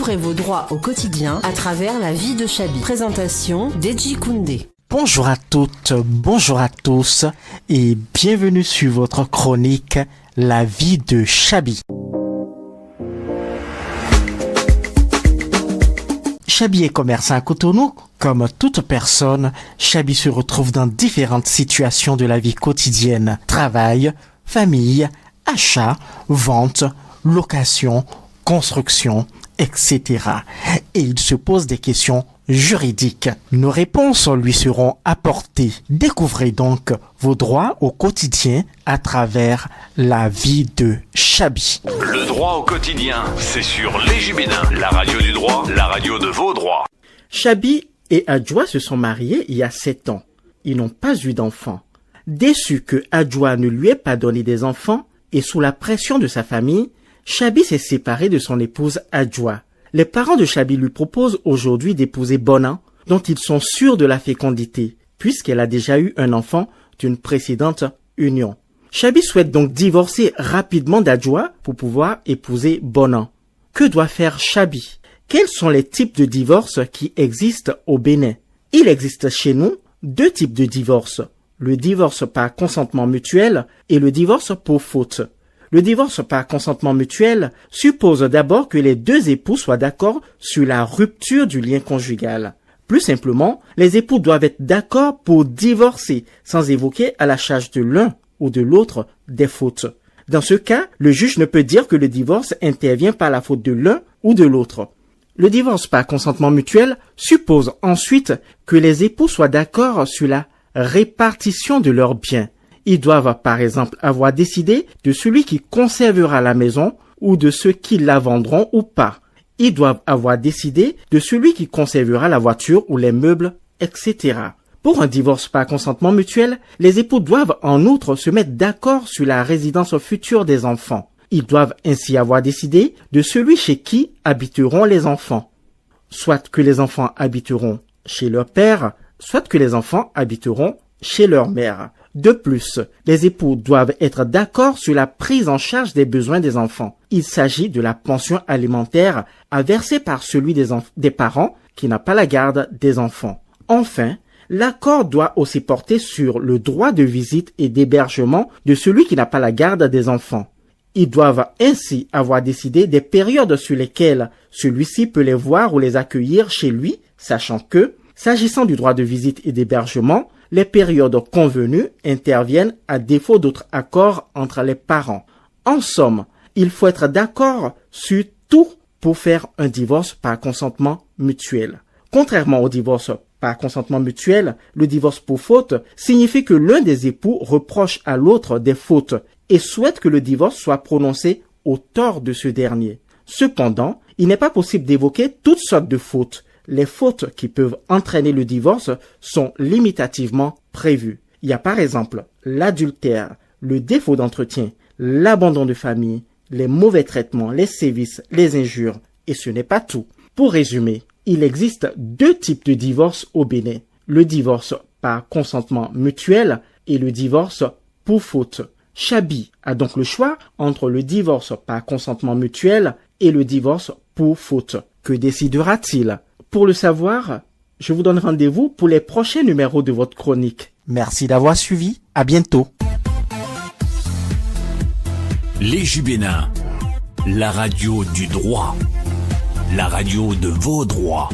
Découvrez vos droits au quotidien à travers la vie de Chabi. Présentation Deji Koundé. Bonjour à toutes, bonjour à tous et bienvenue sur votre chronique La vie de Chabi. Chabi est commerçant à Cotonou. Comme toute personne, Chabi se retrouve dans différentes situations de la vie quotidienne. Travail, famille, achat, vente, location, construction, etc. Et il se pose des questions juridiques. Nos réponses lui seront apportées. Découvrez donc vos droits au quotidien à travers la vie de Chabi. Le droit au quotidien, c'est sur Les Bénin, la radio du droit, la radio de vos droits. Chabi et Adjoa se sont mariés il y a 7 ans. Ils n'ont pas eu d'enfants. Déçu que Adjoa ne lui ait pas donné des enfants et sous la pression de sa famille, Chabi s'est séparé de son épouse Adjoa. Les parents de Chabi lui proposent aujourd'hui d'épouser Bonan, dont ils sont sûrs de la fécondité, puisqu'elle a déjà eu un enfant d'une précédente union. Chabi souhaite donc divorcer rapidement d'Adjoa pour pouvoir épouser Bonan. Que doit faire Chabi? Quels sont les types de divorce qui existent au Bénin? Il existe chez nous 2 types de divorce. Le divorce par consentement mutuel et le divorce pour faute. Le divorce par consentement mutuel suppose d'abord que les 2 époux soient d'accord sur la rupture du lien conjugal. Plus simplement, les époux doivent être d'accord pour divorcer sans évoquer à la charge de l'un ou de l'autre des fautes. Dans ce cas, le juge ne peut dire que le divorce intervient par la faute de l'un ou de l'autre. Le divorce par consentement mutuel suppose ensuite que les époux soient d'accord sur la répartition de leurs biens. Ils doivent par exemple avoir décidé de celui qui conservera la maison ou de ceux qui la vendront ou pas. Ils doivent avoir décidé de celui qui conservera la voiture ou les meubles, etc. Pour un divorce par consentement mutuel, les époux doivent en outre se mettre d'accord sur la résidence future des enfants. Ils doivent ainsi avoir décidé de celui chez qui habiteront les enfants. Soit que les enfants habiteront chez leur père, soit que les enfants habiteront chez leur mère. De plus, les époux doivent être d'accord sur la prise en charge des besoins des enfants. Il s'agit de la pension alimentaire à verser par celui des parents qui n'a pas la garde des enfants. Enfin, l'accord doit aussi porter sur le droit de visite et d'hébergement de celui qui n'a pas la garde des enfants. Ils doivent ainsi avoir décidé des périodes sur lesquelles celui-ci peut les voir ou les accueillir chez lui, sachant que, s'agissant du droit de visite et d'hébergement, les périodes convenues interviennent à défaut d'autres accords entre les parents. En somme, il faut être d'accord sur tout pour faire un divorce par consentement mutuel. Contrairement au divorce par consentement mutuel, le divorce pour faute signifie que l'un des époux reproche à l'autre des fautes et souhaite que le divorce soit prononcé au tort de ce dernier. Cependant, il n'est pas possible d'évoquer toutes sortes de fautes. Les fautes qui peuvent entraîner le divorce sont limitativement prévues. Il y a par exemple l'adultère, le défaut d'entretien, l'abandon de famille, les mauvais traitements, les sévices, les injures. Et ce n'est pas tout. Pour résumer, il existe 2 types de divorce au Bénin. Le divorce par consentement mutuel et le divorce pour faute. Chabi a donc le choix entre le divorce par consentement mutuel et le divorce pour faute. Que décidera-t-il? Pour le savoir, je vous donne rendez-vous pour les prochains numéros de votre chronique. Merci d'avoir suivi. À bientôt. Les Bénin, la radio du droit, la radio de vos droits.